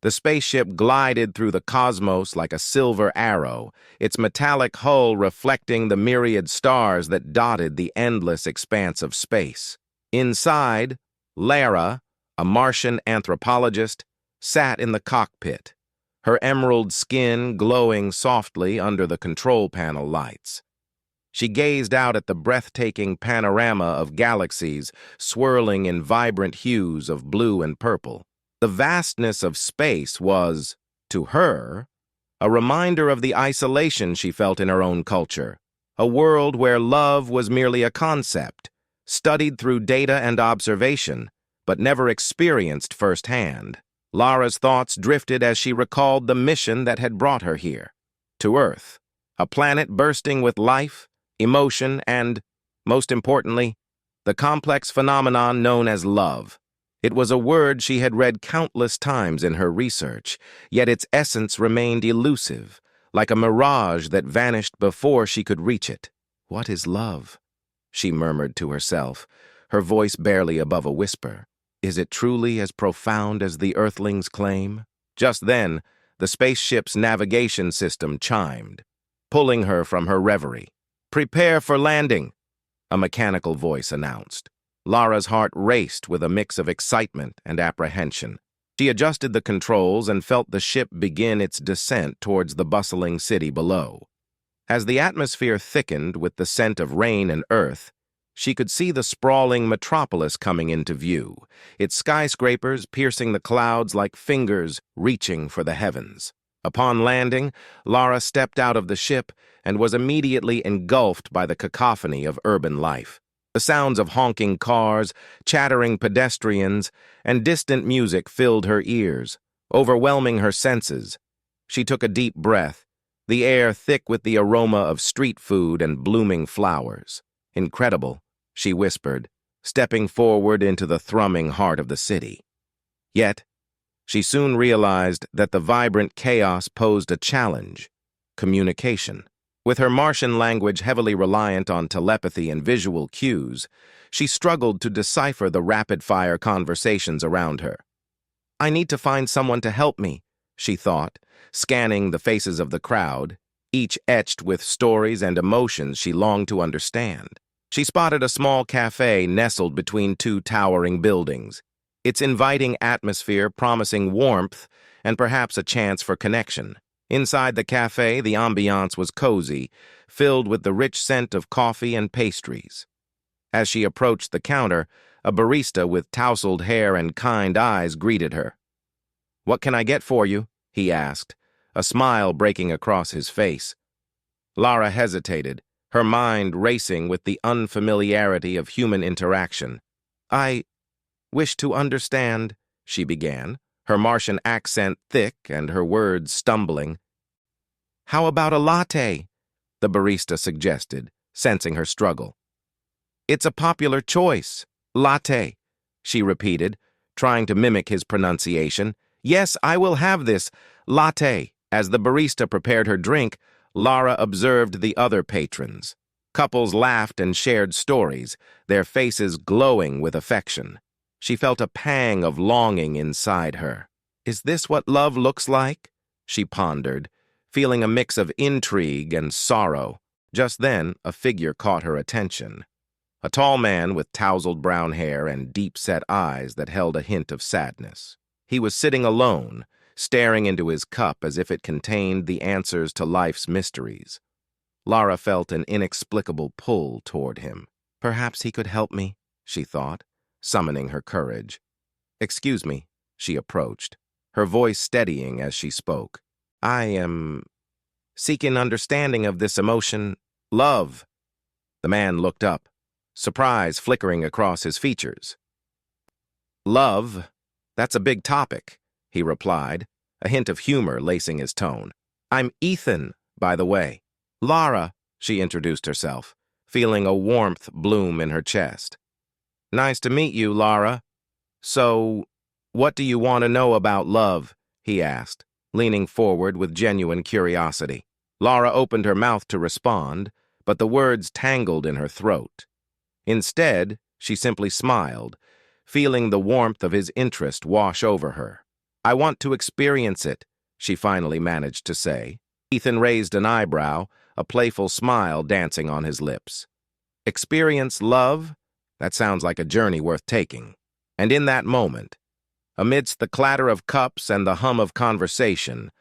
The spaceship glided through the cosmos like a silver arrow, its metallic hull reflecting the myriad stars that dotted the endless expanse of space. Inside, Lara, a Martian anthropologist, sat in the cockpit, her emerald skin glowing softly under the control panel lights. She gazed out at the breathtaking panorama of galaxies swirling in vibrant hues of blue and purple. The vastness of space was, to her, a reminder of the isolation she felt in her own culture, a world where love was merely a concept, studied through data and observation, but never experienced firsthand. Lara's thoughts drifted as she recalled the mission that had brought her here, to Earth, a planet bursting with life, emotion, and, most importantly, the complex phenomenon known as love. It was a word she had read countless times in her research, yet its essence remained elusive, like a mirage that vanished before she could reach it. "What is love?" she murmured to herself, her voice barely above a whisper. "Is it truly as profound as the Earthlings claim?" Just then, the spaceship's navigation system chimed, pulling her from her reverie. "Prepare for landing," a mechanical voice announced. Lara's heart raced with a mix of excitement and apprehension. She adjusted the controls and felt the ship begin its descent towards the bustling city below. As the atmosphere thickened with the scent of rain and earth, she could see the sprawling metropolis coming into view, its skyscrapers piercing the clouds like fingers reaching for the heavens. Upon landing, Lara stepped out of the ship and was immediately engulfed by the cacophony of urban life. The sounds of honking cars, chattering pedestrians, and distant music filled her ears, overwhelming her senses. She took a deep breath, the air thick with the aroma of street food and blooming flowers. "Incredible," she whispered, stepping forward into the thrumming heart of the city. Yet, she soon realized that the vibrant chaos posed a challenge: communication. With her Martian language heavily reliant on telepathy and visual cues, she struggled to decipher the rapid-fire conversations around her. "I need to find someone to help me," she thought, scanning the faces of the crowd, each etched with stories and emotions she longed to understand. She spotted a small cafe nestled between two towering buildings, its inviting atmosphere promising warmth and perhaps a chance for connection. Inside the cafe, the ambiance was cozy, filled with the rich scent of coffee and pastries. As she approached the counter, a barista with tousled hair and kind eyes greeted her. "What can I get for you?" he asked, a smile breaking across his face. Lara hesitated, her mind racing with the unfamiliarity of human interaction. "I wish to understand," she began, her Martian accent thick and her words stumbling. "How about a latte?" the barista suggested, sensing her struggle. "It's a popular choice. Latte," she repeated, trying to mimic his pronunciation. "Yes, I will have this. Latte." As the barista prepared her drink, Lara observed the other patrons. Couples laughed and shared stories, their faces glowing with affection. She felt a pang of longing inside her. "Is this what love looks like?" she pondered, feeling a mix of intrigue and sorrow. Just then, a figure caught her attention. A tall man with tousled brown hair and deep-set eyes that held a hint of sadness. He was sitting alone, staring into his cup as if it contained the answers to life's mysteries. Lara felt an inexplicable pull toward him. "Perhaps he could help me," she thought, summoning her courage. "Excuse me," she approached, her voice steadying as she spoke. "I am seeking understanding of this emotion, love." The man looked up, surprise flickering across his features. "Love? That's a big topic," he replied, a hint of humor lacing his tone. "I'm Ethan, by the way." "Lara," she introduced herself, feeling a warmth bloom in her chest. "Nice to meet you, Lara. So, what do you want to know about love?" he asked, leaning forward with genuine curiosity. Lara opened her mouth to respond, but the words tangled in her throat. Instead, she simply smiled, feeling the warmth of his interest wash over her. I want to experience it, she finally managed to say. Ethan raised an eyebrow, a playful smile dancing on his lips. Experience love? That sounds like a journey worth taking. And in that moment, amidst the clatter of cups and the hum of conversation,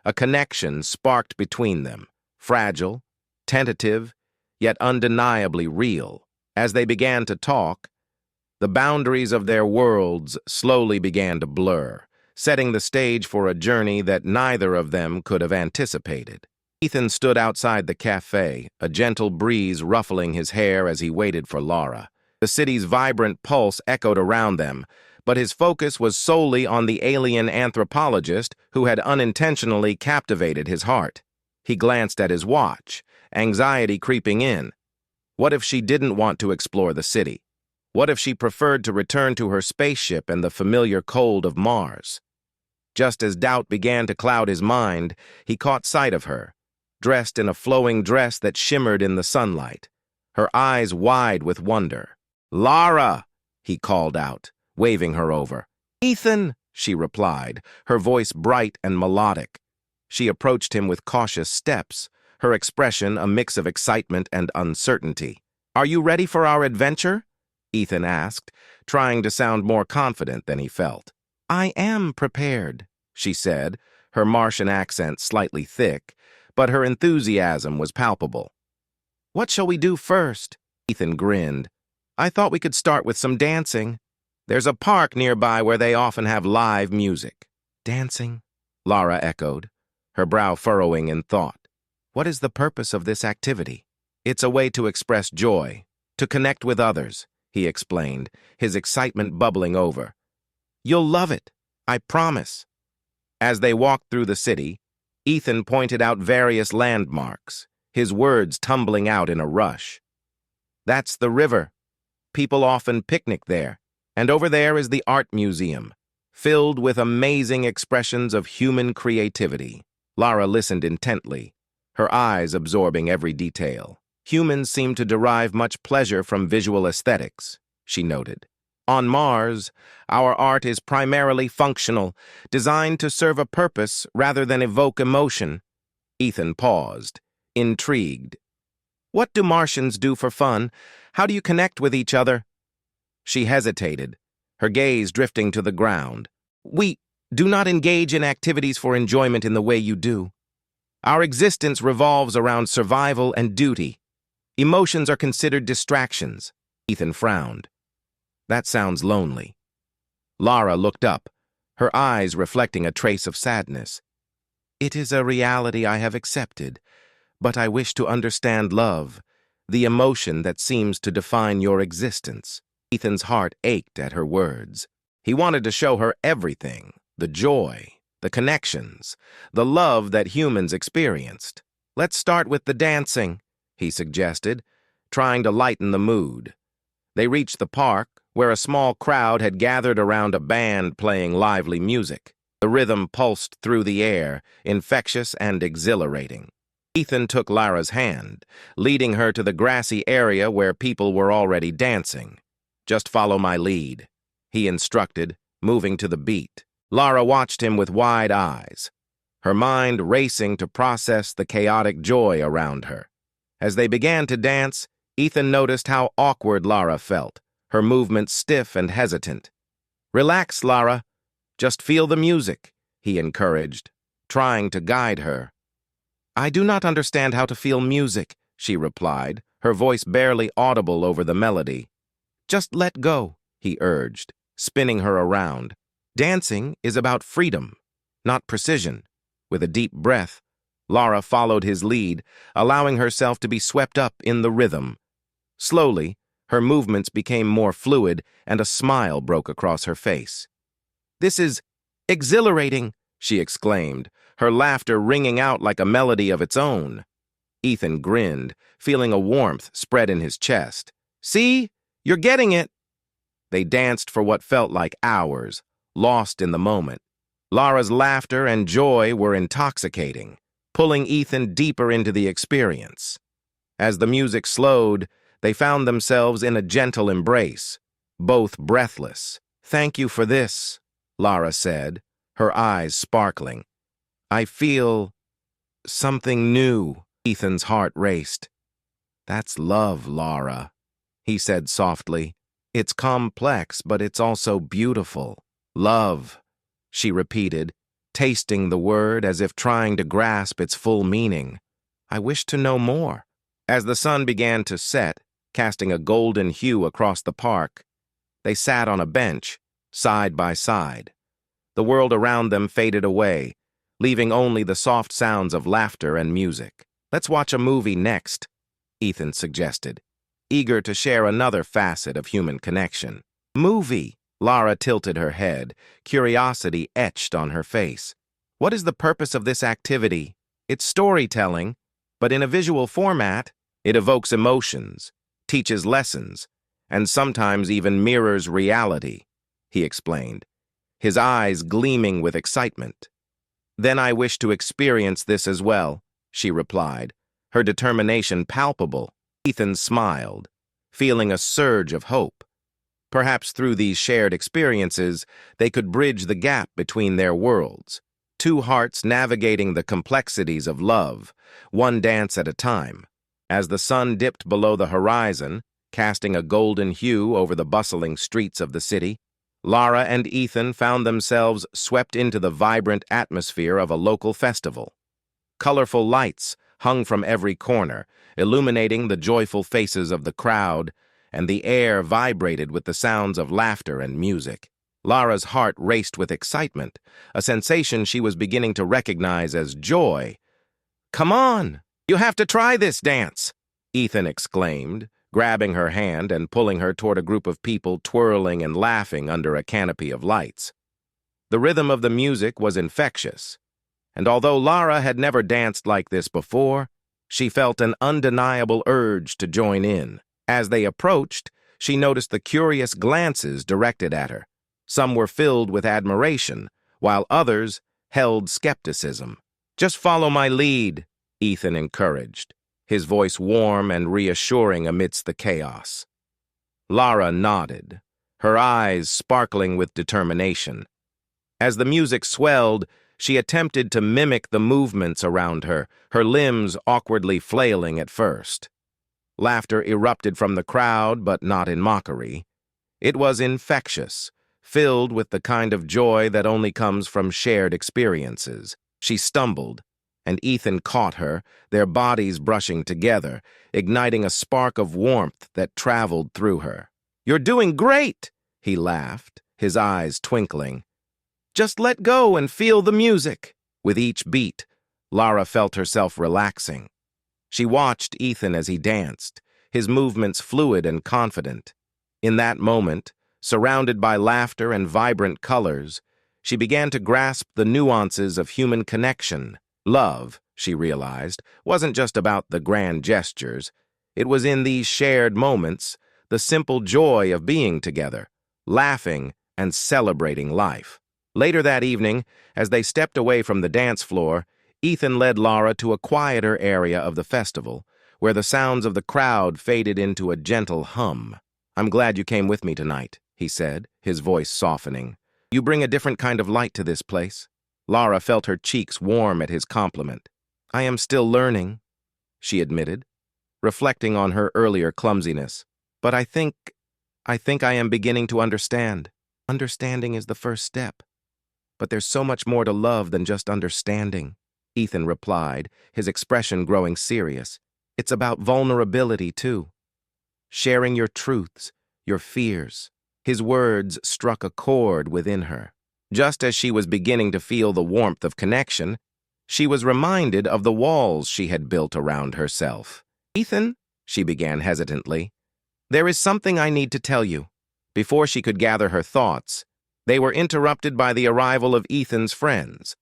a connection sparked between them, fragile, tentative, yet undeniably real. As they began to talk, the boundaries of their worlds slowly began to blur, setting the stage for a journey that neither of them could have anticipated. Ethan stood outside the cafe, a gentle breeze ruffling his hair as he waited for Lara. The city's vibrant pulse echoed around them, but his focus was solely on the alien anthropologist who had unintentionally captivated his heart. He glanced at his watch, anxiety creeping in. What if she didn't want to explore the city? What if she preferred to return to her spaceship and the familiar cold of Mars? Just as doubt began to cloud his mind, he caught sight of her, dressed in a flowing dress that shimmered in the sunlight, her eyes wide with wonder. "Lara!" he called out, waving her over. "Ethan!" she replied, her voice bright and melodic. She approached him with cautious steps, her expression a mix of excitement and uncertainty. "Are you ready for our adventure?" Ethan asked, trying to sound more confident than he felt. "I am prepared," she said, her Martian accent slightly thick, but her enthusiasm was palpable. "What shall we do first?" Ethan grinned. "I thought we could start with some dancing. There's a park nearby where they often have live music." "Dancing?" Lara echoed, her brow furrowing in thought. "What is the purpose of this activity?" "It's a way to express joy, to connect with others," he explained, his excitement bubbling over. "You'll love it, I promise." As they walked through the city, Ethan pointed out various landmarks, his words tumbling out in a rush. "That's the river. People often picnic there. And over there is the art museum, filled with amazing expressions of human creativity." Lara listened intently, her eyes absorbing every detail. "Humans seem to derive much pleasure from visual aesthetics," she noted. "On Mars, our art is primarily functional, designed to serve a purpose rather than evoke emotion." Ethan paused, intrigued. "What do Martians do for fun? How do you connect with each other?" She hesitated, her gaze drifting to the ground. "We do not engage in activities for enjoyment in the way you do. Our existence revolves around survival and duty. Emotions are considered distractions." Ethan frowned. "That sounds lonely." Lara looked up, her eyes reflecting a trace of sadness. "It is a reality I have accepted, but I wish to understand love, the emotion that seems to define your existence." Ethan's heart ached at her words. He wanted to show her everything, the joy, the connections, the love that humans experienced. "Let's start with the dancing," he suggested, trying to lighten the mood. They reached the park, where a small crowd had gathered around a band playing lively music. The rhythm pulsed through the air, infectious and exhilarating. Ethan took Lara's hand, leading her to the grassy area where people were already dancing. "Just follow my lead," he instructed, moving to the beat. Lara watched him with wide eyes, her mind racing to process the chaotic joy around her. As they began to dance, Ethan noticed how awkward Lara felt, her movements stiff and hesitant. "Relax, Lara. Just feel the music," he encouraged, trying to guide her. "I do not understand how to feel music," she replied, her voice barely audible over the melody. "Just let go," he urged, spinning her around. "Dancing is about freedom, not precision." With a deep breath, Lara followed his lead, allowing herself to be swept up in the rhythm. Slowly, her movements became more fluid, and a smile broke across her face. "This is exhilarating," she exclaimed, her laughter ringing out like a melody of its own. Ethan grinned, feeling a warmth spread in his chest. "See? You're getting it." They danced for what felt like hours, lost in the moment. Lara's laughter and joy were intoxicating, pulling Ethan deeper into the experience. As the music slowed, they found themselves in a gentle embrace, both breathless. "Thank you for this," Lara said, her eyes sparkling. I feel something new. Ethan's heart raced. That's love, Lara, he said softly. It's complex, but it's also beautiful. Love, she repeated, tasting the word as if trying to grasp its full meaning. I wish to know more. As the sun began to set, casting a golden hue across the park, they sat on a bench, side by side. The world around them faded away, leaving only the soft sounds of laughter and music. Let's watch a movie next, Ethan suggested, eager to share another facet of human connection. Movie, Lara tilted her head, curiosity etched on her face. What is the purpose of this activity? It's storytelling, but in a visual format. It evokes emotions, teaches lessons, and sometimes even mirrors reality, he explained, his eyes gleaming with excitement. Then I wish to experience this as well, she replied, her determination palpable. Ethan smiled, feeling a surge of hope. Perhaps through these shared experiences, they could bridge the gap between their worlds, two hearts navigating the complexities of love, one dance at a time. As the sun dipped below the horizon, casting a golden hue over the bustling streets of the city, Lara and Ethan found themselves swept into the vibrant atmosphere of a local festival. Colorful lights hung from every corner, illuminating the joyful faces of the crowd, and the air vibrated with the sounds of laughter and music. Lara's heart raced with excitement, a sensation she was beginning to recognize as joy. "Come on! You have to try this dance!" Ethan exclaimed, grabbing her hand and pulling her toward a group of people twirling and laughing under a canopy of lights. The rhythm of the music was infectious, and although Lara had never danced like this before, she felt an undeniable urge to join in. As they approached, she noticed the curious glances directed at her. Some were filled with admiration, while others held skepticism. "Just follow my lead," Ethan encouraged, his voice warm and reassuring amidst the chaos. Lara nodded, her eyes sparkling with determination. As the music swelled, she attempted to mimic the movements around her, her limbs awkwardly flailing at first. Laughter erupted from the crowd, but not in mockery. It was infectious, filled with the kind of joy that only comes from shared experiences. She stumbled, and Ethan caught her, their bodies brushing together, igniting a spark of warmth that traveled through her. "You're doing great!" he laughed, his eyes twinkling. "Just let go and feel the music." With each beat, Lara felt herself relaxing. She watched Ethan as he danced, his movements fluid and confident. In that moment, surrounded by laughter and vibrant colors, she began to grasp the nuances of human connection. Love, she realized, wasn't just about the grand gestures. It was in these shared moments, the simple joy of being together, laughing and celebrating life. Later that evening, as they stepped away from the dance floor, Ethan led Lara to a quieter area of the festival, where the sounds of the crowd faded into a gentle hum. "I'm glad you came with me tonight," he said, his voice softening. "You bring a different kind of light to this place." Lara felt her cheeks warm at his compliment. "I am still learning," she admitted, reflecting on her earlier clumsiness. "But I think I am beginning to understand. Understanding is the first step. But there's so much more to love than just understanding," Ethan replied, his expression growing serious. "It's about vulnerability, too. Sharing your truths, your fears." His words struck a chord within her. Just as she was beginning to feel the warmth of connection, she was reminded of the walls she had built around herself. "Ethan," she began hesitantly, "there is something I need to tell you." Before she could gather her thoughts, they were interrupted by the arrival of Ethan's friends,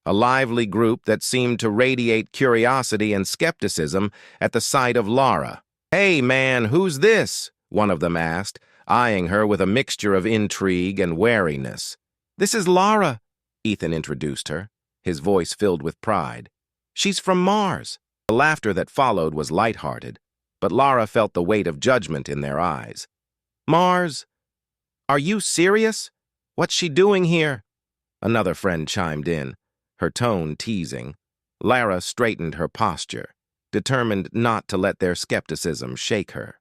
a lively group that seemed to radiate curiosity and skepticism at the sight of Lara. "Hey, man, who's this?" one of them asked, eyeing her with a mixture of intrigue and wariness. "This is Lara," Ethan introduced her, his voice filled with pride. "She's from Mars." The laughter that followed was lighthearted, but Lara felt the weight of judgment in their eyes. "Mars? Are you serious? What's she doing here?" Another friend chimed in, her tone teasing. Lara straightened her posture, determined not to let their skepticism shake her.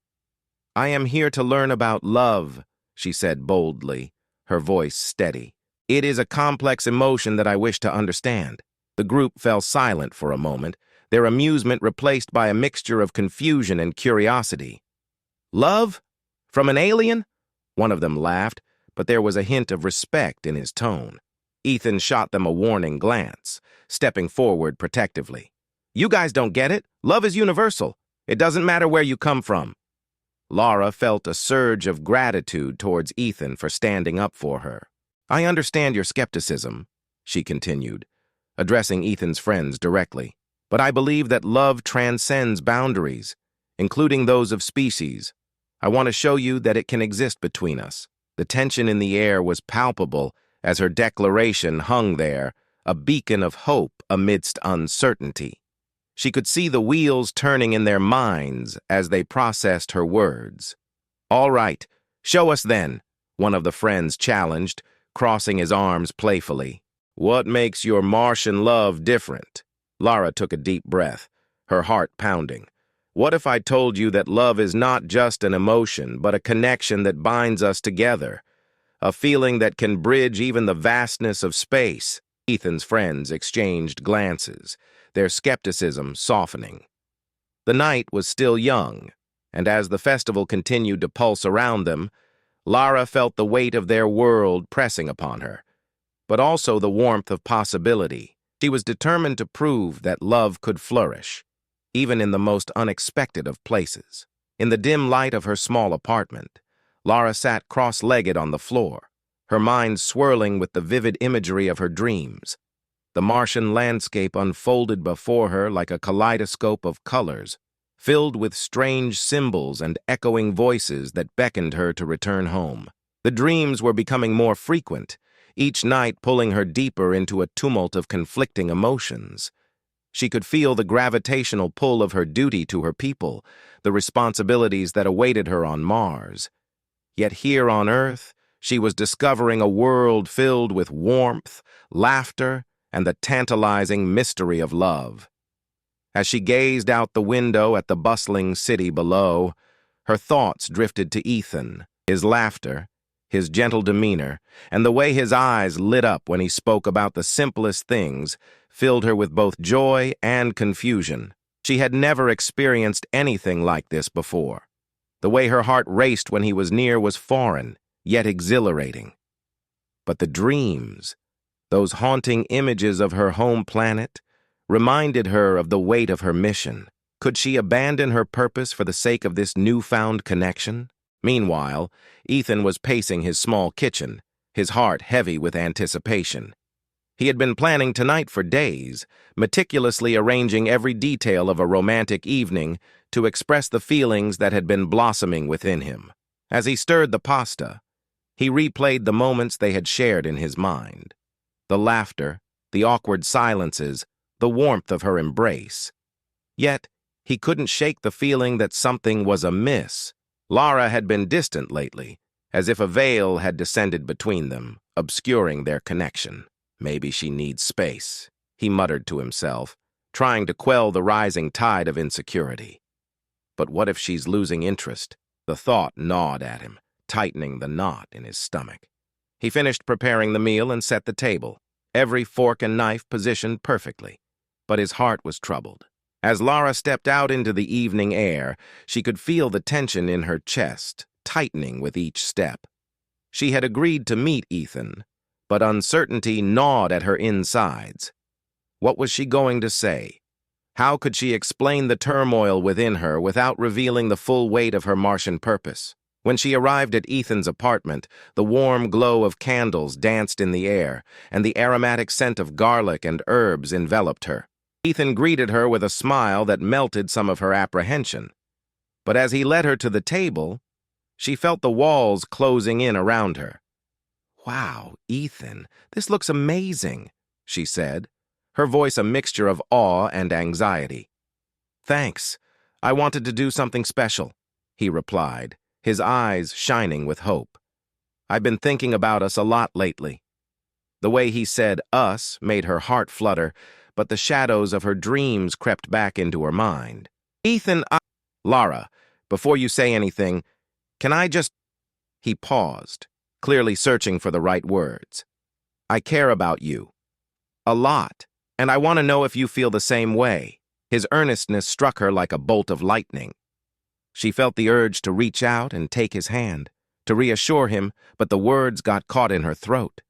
"I am here to learn about love," she said boldly, her voice steady. "It is a complex emotion that I wish to understand." The group fell silent for a moment, their amusement replaced by a mixture of confusion and curiosity. "Love? From an alien?" One of them laughed, but there was a hint of respect in his tone. Ethan shot them a warning glance, stepping forward protectively. "You guys don't get it. Love is universal. It doesn't matter where you come from." Lara felt a surge of gratitude towards Ethan for standing up for her. "I understand your skepticism," she continued, addressing Ethan's friends directly. "But I believe that love transcends boundaries, including those of species. I want to show you that it can exist between us." The tension in the air was palpable as her declaration hung there, a beacon of hope amidst uncertainty. She could see the wheels turning in their minds as they processed her words. "All right, show us then," one of the friends challenged, crossing his arms playfully. "What makes your Martian love different?" Lara took a deep breath, her heart pounding. "What if I told you that love is not just an emotion, but a connection that binds us together? A feeling that can bridge even the vastness of space?" Ethan's friends exchanged glances, their skepticism softening. The night was still young, and as the festival continued to pulse around them, Lara felt the weight of their world pressing upon her, but also the warmth of possibility. She was determined to prove that love could flourish, even in the most unexpected of places. In the dim light of her small apartment, Lara sat cross-legged on the floor, her mind swirling with the vivid imagery of her dreams. The Martian landscape unfolded before her like a kaleidoscope of colors, filled with strange symbols and echoing voices that beckoned her to return home. The dreams were becoming more frequent, each night pulling her deeper into a tumult of conflicting emotions. She could feel the gravitational pull of her duty to her people, the responsibilities that awaited her on Mars. Yet here on Earth, she was discovering a world filled with warmth, laughter, and the tantalizing mystery of love. As she gazed out the window at the bustling city below, her thoughts drifted to Ethan, his laughter, his gentle demeanor, and the way his eyes lit up when he spoke about the simplest things filled her with both joy and confusion. She had never experienced anything like this before. The way her heart raced when he was near was foreign, yet exhilarating. But the dreams, those haunting images of her home planet, reminded her of the weight of her mission. Could she abandon her purpose for the sake of this newfound connection? Meanwhile, Ethan was pacing his small kitchen, his heart heavy with anticipation. He had been planning tonight for days, meticulously arranging every detail of a romantic evening to express the feelings that had been blossoming within him. As he stirred the pasta, he replayed the moments they had shared in his mind. The laughter, the awkward silences, the warmth of her embrace. Yet, he couldn't shake the feeling that something was amiss. Lara had been distant lately, as if a veil had descended between them, obscuring their connection. "Maybe she needs space," he muttered to himself, trying to quell the rising tide of insecurity. But what if she's losing interest? The thought gnawed at him, tightening the knot in his stomach. He finished preparing the meal and set the table, every fork and knife positioned perfectly. But his heart was troubled. As Lara stepped out into the evening air, she could feel the tension in her chest, tightening with each step. She had agreed to meet Ethan, but uncertainty gnawed at her insides. What was she going to say? How could she explain the turmoil within her without revealing the full weight of her Martian purpose? When she arrived at Ethan's apartment, the warm glow of candles danced in the air, and the aromatic scent of garlic and herbs enveloped her. Ethan greeted her with a smile that melted some of her apprehension. But as he led her to the table, she felt the walls closing in around her. "Wow, Ethan, this looks amazing," she said, her voice a mixture of awe and anxiety. "Thanks. I wanted to do something special," he replied, his eyes shining with hope. "I've been thinking about us a lot lately." The way he said us made her heart flutter, but the shadows of her dreams crept back into her mind. Ethan, Lara, before you say anything, can I just... He paused, clearly searching for the right words. I care about you. A lot, and I want to know if you feel the same way. His earnestness struck her like a bolt of lightning. She felt the urge to reach out and take his hand, to reassure him, but the words got caught in her throat.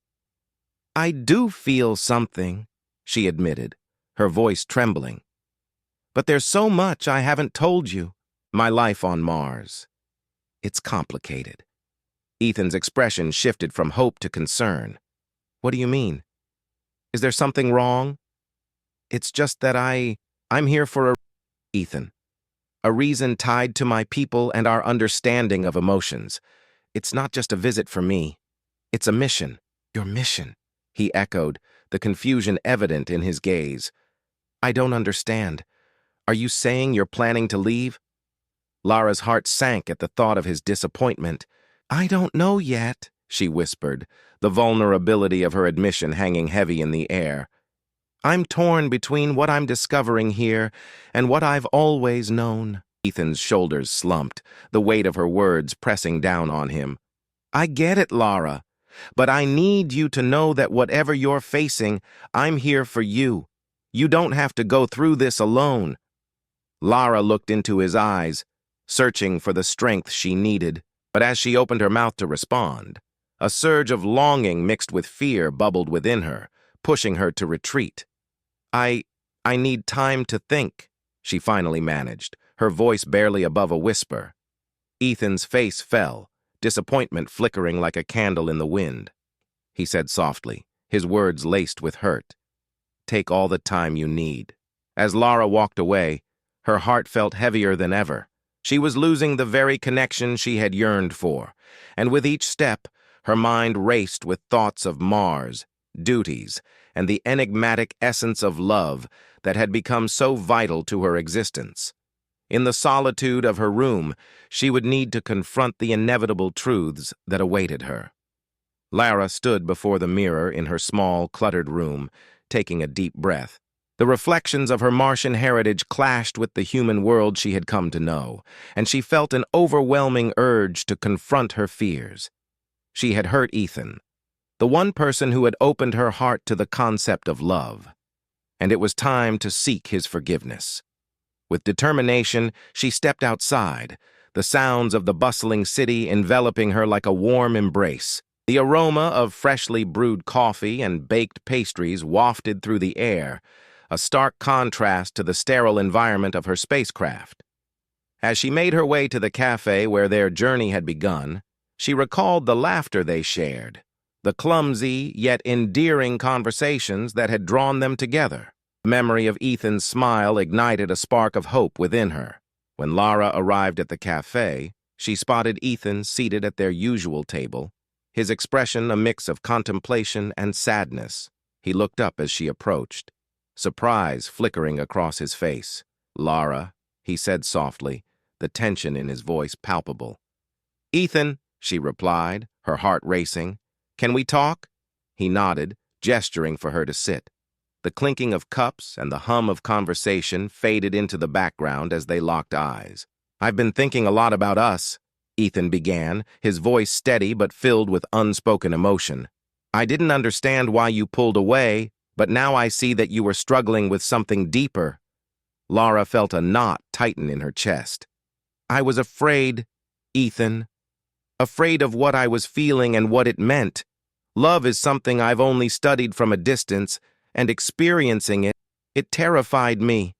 I do feel something, she admitted, her voice trembling. But there's so much I haven't told you. My life on Mars. It's complicated. Ethan's expression shifted from hope to concern. What do you mean? Is there something wrong? It's just that I'm here for Ethan. A reason tied to my people and our understanding of emotions. It's not just a visit for me. It's a mission. Your mission, he echoed, the confusion evident in his gaze. I don't understand. Are you saying you're planning to leave? Lara's heart sank at the thought of his disappointment. I don't know yet, she whispered, the vulnerability of her admission hanging heavy in the air. I'm torn between what I'm discovering here and what I've always known. Ethan's shoulders slumped, the weight of her words pressing down on him. I get it, Lara, but I need you to know that whatever you're facing, I'm here for you. You don't have to go through this alone. Lara looked into his eyes, searching for the strength she needed, but as she opened her mouth to respond, a surge of longing mixed with fear bubbled within her, pushing her to retreat. I need time to think, she finally managed, her voice barely above a whisper. Ethan's face fell, disappointment flickering like a candle in the wind. He said softly, his words laced with hurt. Take all the time you need. As Lara walked away, her heart felt heavier than ever. She was losing the very connection she had yearned for, and with each step, her mind raced with thoughts of Mars, duties, and the enigmatic essence of love that had become so vital to her existence. In the solitude of her room, she would need to confront the inevitable truths that awaited her. Lara stood before the mirror in her small, cluttered room, taking a deep breath. The reflections of her Martian heritage clashed with the human world she had come to know, and she felt an overwhelming urge to confront her fears. She had hurt Ethan, the one person who had opened her heart to the concept of love, and it was time to seek his forgiveness. With determination, she stepped outside, the sounds of the bustling city enveloping her like a warm embrace. The aroma of freshly brewed coffee and baked pastries wafted through the air, a stark contrast to the sterile environment of her spacecraft. As she made her way to the cafe where their journey had begun, she recalled the laughter they shared, the clumsy yet endearing conversations that had drawn them together. The memory of Ethan's smile ignited a spark of hope within her. When Lara arrived at the cafe, she spotted Ethan seated at their usual table, his expression a mix of contemplation and sadness. He looked up as she approached, surprise flickering across his face. Lara, he said softly, the tension in his voice palpable. Ethan, she replied, her heart racing. Can we talk? He nodded, gesturing for her to sit. The clinking of cups and the hum of conversation faded into the background as they locked eyes. I've been thinking a lot about us, Ethan began, his voice steady but filled with unspoken emotion. I didn't understand why you pulled away, but now I see that you were struggling with something deeper. Lara felt a knot tighten in her chest. I was afraid, Ethan. Afraid of what I was feeling and what it meant. Love is something I've only studied from a distance, and experiencing it terrified me.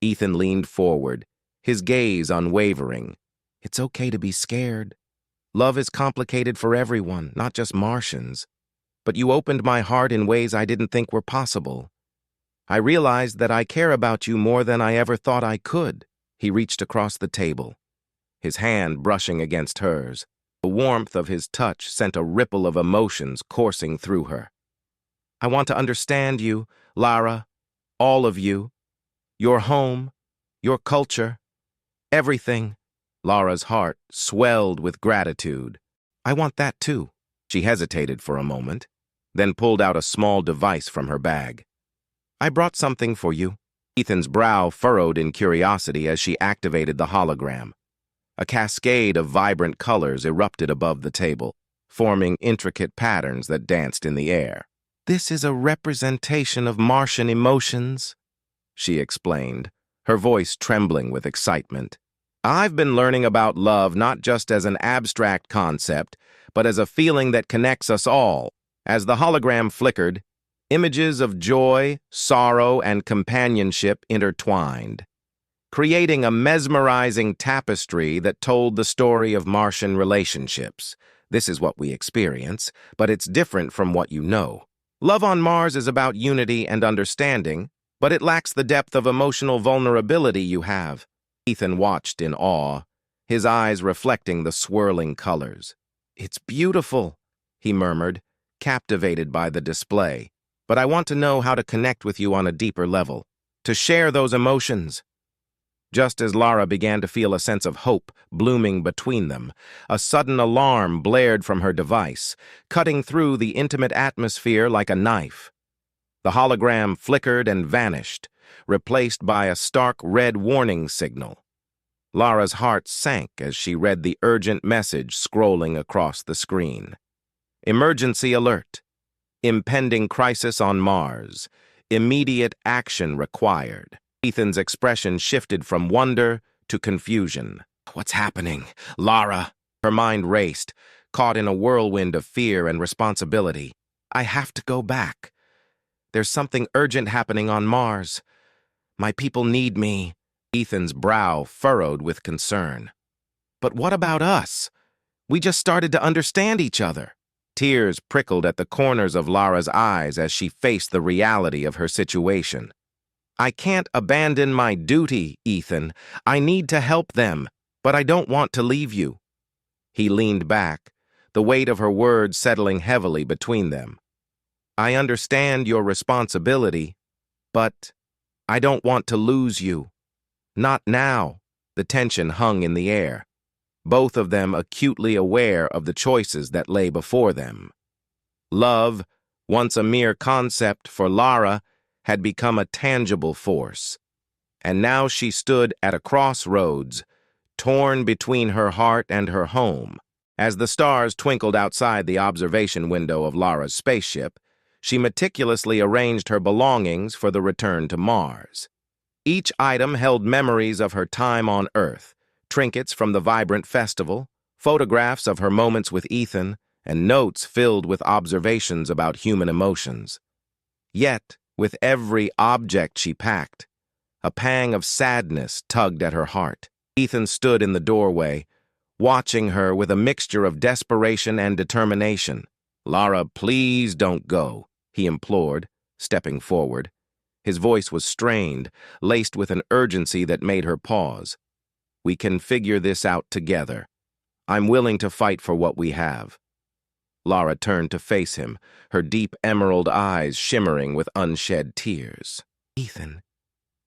Ethan leaned forward, his gaze unwavering. It's okay to be scared. Love is complicated for everyone, not just Martians. But you opened my heart in ways I didn't think were possible. I realized that I care about you more than I ever thought I could. He reached across the table, his hand brushing against hers. The warmth of his touch sent a ripple of emotions coursing through her. I want to understand you, Lara, all of you, your home, your culture, everything. Lara's heart swelled with gratitude. I want that too. She hesitated for a moment, then pulled out a small device from her bag. "I brought something for you." Ethan's brow furrowed in curiosity as she activated the hologram. A cascade of vibrant colors erupted above the table, forming intricate patterns that danced in the air. "This is a representation of Martian emotions," she explained, her voice trembling with excitement. "I've been learning about love not just as an abstract concept, but as a feeling that connects us all." As the hologram flickered, images of joy, sorrow, and companionship intertwined, creating a mesmerizing tapestry that told the story of Martian relationships. This is what we experience, but it's different from what you know. Love on Mars is about unity and understanding, but it lacks the depth of emotional vulnerability you have. Ethan watched in awe, his eyes reflecting the swirling colors. "It's beautiful," he murmured, captivated by the display. "But I want to know how to connect with you on a deeper level, to share those emotions." Just as Lara began to feel a sense of hope blooming between them, a sudden alarm blared from her device, cutting through the intimate atmosphere like a knife. The hologram flickered and vanished, replaced by a stark red warning signal. Lara's heart sank as she read the urgent message scrolling across the screen. "Emergency alert. Impending crisis on Mars. Immediate action required." Ethan's expression shifted from wonder to confusion. "What's happening, Lara?" Her mind raced, caught in a whirlwind of fear and responsibility. "I have to go back. There's something urgent happening on Mars. My people need me." Ethan's brow furrowed with concern. "But what about us? We just started to understand each other." Tears prickled at the corners of Lara's eyes as she faced the reality of her situation. "I can't abandon my duty, Ethan. I need to help them, but I don't want to leave you." He leaned back, the weight of her words settling heavily between them. "I understand your responsibility, but I don't want to lose you. Not now." The tension hung in the air, both of them acutely aware of the choices that lay before them. Love, once a mere concept for Lara, had become a tangible force, and now she stood at a crossroads, torn between her heart and her home. As the stars twinkled outside the observation window of Lara's spaceship, she meticulously arranged her belongings for the return to Mars. Each item held memories of her time on Earth, trinkets from the vibrant festival, photographs of her moments with Ethan, and notes filled with observations about human emotions. Yet, with every object she packed, a pang of sadness tugged at her heart. Ethan stood in the doorway, watching her with a mixture of desperation and determination. "Lara, please don't go," he implored, stepping forward. His voice was strained, laced with an urgency that made her pause. "We can figure this out together. I'm willing to fight for what we have." Lara turned to face him, her deep emerald eyes shimmering with unshed tears. "Ethan,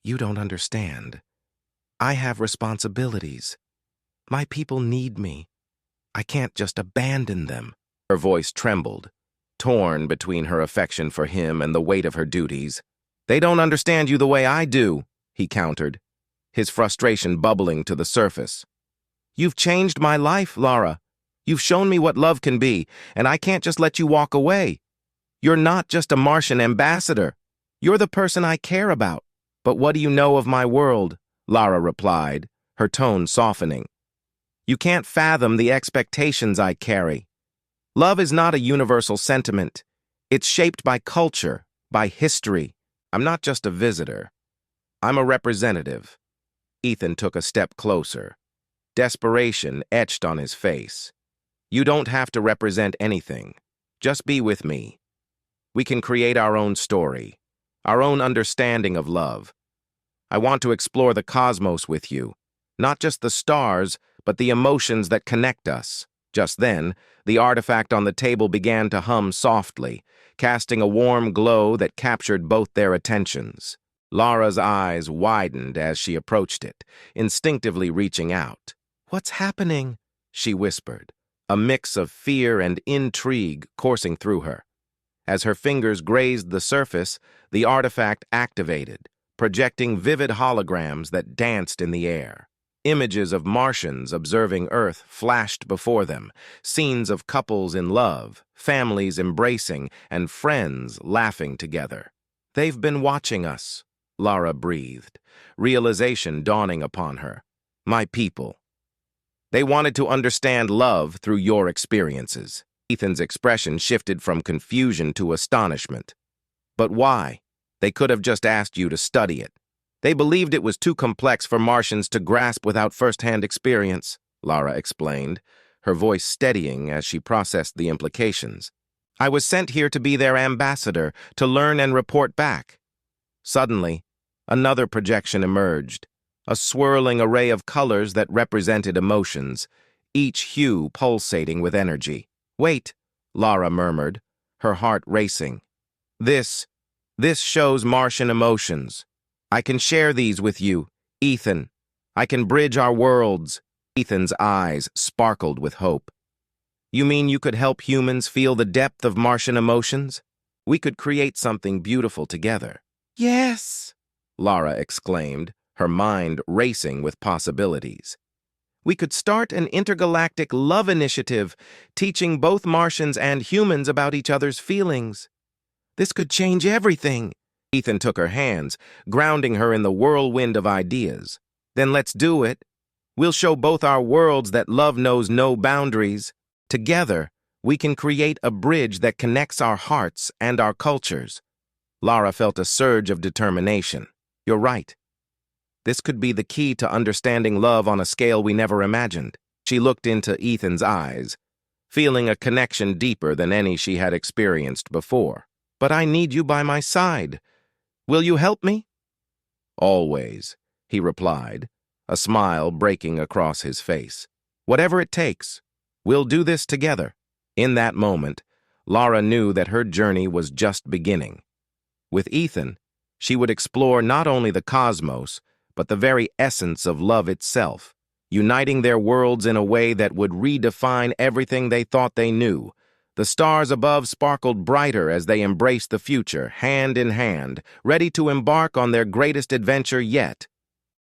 you don't understand. I have responsibilities. My people need me. I can't just abandon them." Her voice trembled, torn between her affection for him and the weight of her duties. "They don't understand you the way I do," he countered, his frustration bubbling to the surface. "You've changed my life, Lara. You've shown me what love can be, and I can't just let you walk away. You're not just a Martian ambassador. You're the person I care about." "But what do you know of my world?" Lara replied, her tone softening. "You can't fathom the expectations I carry. Love is not a universal sentiment. It's shaped by culture, by history. I'm not just a visitor. I'm a representative." Ethan took a step closer, desperation etched on his face. "You don't have to represent anything. Just be with me. We can create our own story, our own understanding of love. I want to explore the cosmos with you, not just the stars, but the emotions that connect us." Just then, the artifact on the table began to hum softly, casting a warm glow that captured both their attentions. Lara's eyes widened as she approached it, instinctively reaching out. "What's happening?" she whispered, a mix of fear and intrigue coursing through her. As her fingers grazed the surface, the artifact activated, projecting vivid holograms that danced in the air. Images of Martians observing Earth flashed before them, scenes of couples in love, families embracing, and friends laughing together. "They've been watching us," Lara breathed, realization dawning upon her. "My people. They wanted to understand love through your experiences." Ethan's expression shifted from confusion to astonishment. "But why? They could have just asked you to study it. They believed it was too complex for Martians to grasp without first-hand experience," Lara explained, her voice steadying as she processed the implications. "I was sent here to be their ambassador, to learn and report back." Suddenly, another projection emerged, a swirling array of colors that represented emotions, each hue pulsating with energy. "Wait," Lara murmured, her heart racing. This shows Martian emotions. I can share these with you, Ethan. I can bridge our worlds." Ethan's eyes sparkled with hope. "You mean you could help humans feel the depth of Martian emotions? We could create something beautiful together." "Yes," Lara exclaimed, her mind racing with possibilities. "We could start an intergalactic love initiative, teaching both Martians and humans about each other's feelings. This could change everything." Ethan took her hands, grounding her in the whirlwind of ideas. "Then let's do it. We'll show both our worlds that love knows no boundaries. Together, we can create a bridge that connects our hearts and our cultures." Lara felt a surge of determination. "You're right. This could be the key to understanding love on a scale we never imagined." She looked into Ethan's eyes, feeling a connection deeper than any she had experienced before. "But I need you by my side. Will you help me?" "Always," he replied, a smile breaking across his face. "Whatever it takes, we'll do this together." In that moment, Lara knew that her journey was just beginning. With Ethan, she would explore not only the cosmos, but the very essence of love itself, uniting their worlds in a way that would redefine everything they thought they knew. The stars above sparkled brighter as they embraced the future, hand in hand, ready to embark on their greatest adventure yet.